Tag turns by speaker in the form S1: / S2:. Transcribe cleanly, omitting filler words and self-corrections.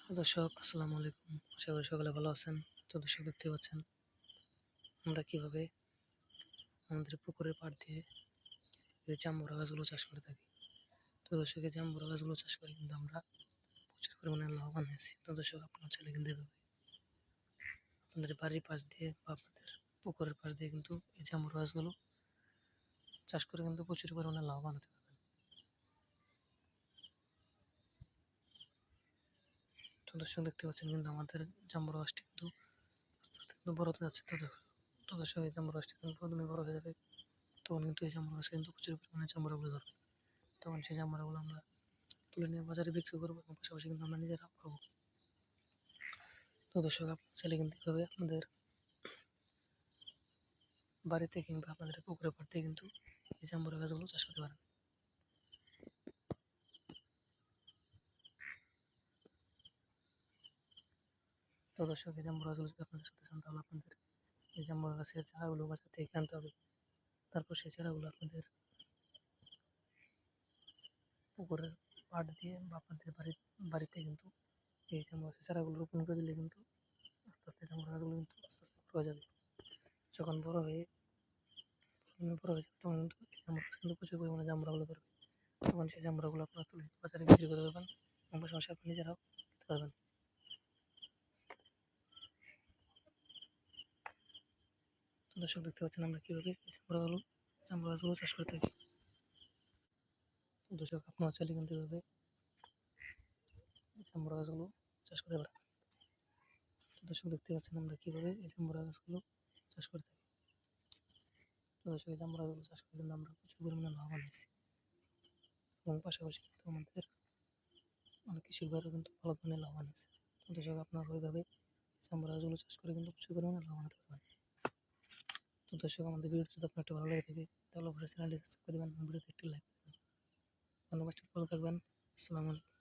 S1: দর্শক আসসালামু আলাইকুম। আশা করি সকলে ভালো আছেন। তো দর্শক দেখতে পাচ্ছেন আমরা কিভাবে আমাদের পুকুরের পাড় দিয়ে এই জাম্বুরা গাছগুলো চাষ করে থাকি। তো দর্শক এই জাম্বুরা গাছগুলো চাষ করে কিন্তু আমরা প্রচুর পরিমাণে লাভবান হয়েছি। তো দর্শক আপনার ছেলে কিন্তু এভাবে আপনাদের বাড়ির পাশ দিয়ে বা আপনাদের পুকুরের পাশ দিয়ে কিন্তু এই জাম্বুরা গাছগুলো চাষ করে কিন্তু প্রচুর পরিমাণে লাভবান হতে পারবেন। তো দর্শক দেখতে পাচ্ছেন কিন্তু আমাদের জাম্বুরা গাছটি কিন্তু আস্তে আস্তে কিন্তু বড় হতে যাচ্ছে। তো দর্শক এই জাম্বুরা গাছটি কিন্তু প্রথমে বড় হয়ে যাবে, তখন কিন্তু এই জাম্বুরা গাছে কিন্তু প্রচুর পরিমাণে জাম্বুরাগুলো ধরবে। তখন সেই জাম্বুরাগুলো আমরা তুলে নিয়ে বাজারে বিক্রি করবো এবং পাশাপাশি কিন্তু আমরা নিজেরা খাবো। তো দর্শক আপনার চাইলে কিন্তু এভাবে আপনাদের বাড়িতে কিংবা আপনাদের পুকুরে পাড়তে কিন্তু এই জাম্বুরা গাছগুলো চাষ করতে পারেন। তো দর্শক এই জাম্বুরা গাছগুলো যদি আপনাদের সাথে চান তাহলে আপনাদের এই জাম্বুরা গাছের চারাগুলো বাজার থেকে আনতে হবে। তারপর সেই চারাগুলো আপনাদের পুকুরের পাড় দিয়ে বা আপনাদের বাড়িতে কিন্তু এই জাম্বুরা গাছের চারাগুলো রোপণ করে দিলে কিন্তু আস্তে আস্তে জাম্বুরা গাছগুলো কিন্তু আস্তে আস্তে বড় হয়ে যাবে। যখন বড় হয়ে যাবে তখন কিন্তু এই জাম্বুরা গাছ কিন্তু প্রচুর পরিমাণে জাম্বুরাগুলো ধরবে। তখন সেই জাম্বুরাগুলো আপনারা তুলে বাজারে বিক্রি করে দেবেন এবং পাশাপাশি আপনি নিজেরাও খেতে পারবেন। তো দর্শক দেখতে পাচ্ছেন আমরা কীভাবে জাম্বুরা গাছগুলো চাষ করে থাকি। তো দর্শক আপনারা চাইলে কিন্তু এভাবে জাম্বুরা গাছগুলো চাষ করতে পারেন। তো দর্শক দেখতে পাচ্ছেন আমরা কীভাবে এই জাম্বুরা গাছগুলো চাষ করে থাকি। তো দর্শক এই জাম্বুরা গাছগুলো চাষ করে কিন্তু আমরা প্রচুর পরিমাণে লাভবান হয়েছি এবং পাশাপাশি কিন্তু আমাদের অনেক কৃষক ভাইরাও কিন্তু ভালো ধরনের লাভবান হয়েছে। তো দর্শক আপনারা ওইভাবে জাম্বুরা গাছগুলো চাষ করে কিন্তু প্রচুর পরিমাণে লাভবান হতে পারবেন। তো দর্শক আমাদের ভিডিওটি যদি আপনার একটু ভালো লেগে থাকে তাহলে অবশ্যই চ্যানেলটি সাবস্ক্রাইব করবেন এবং ভিডিওতে একটি লাইক করবেন। ধন্যবাদ, ভালো থাকবেন। আসসালামু আলাইকুম।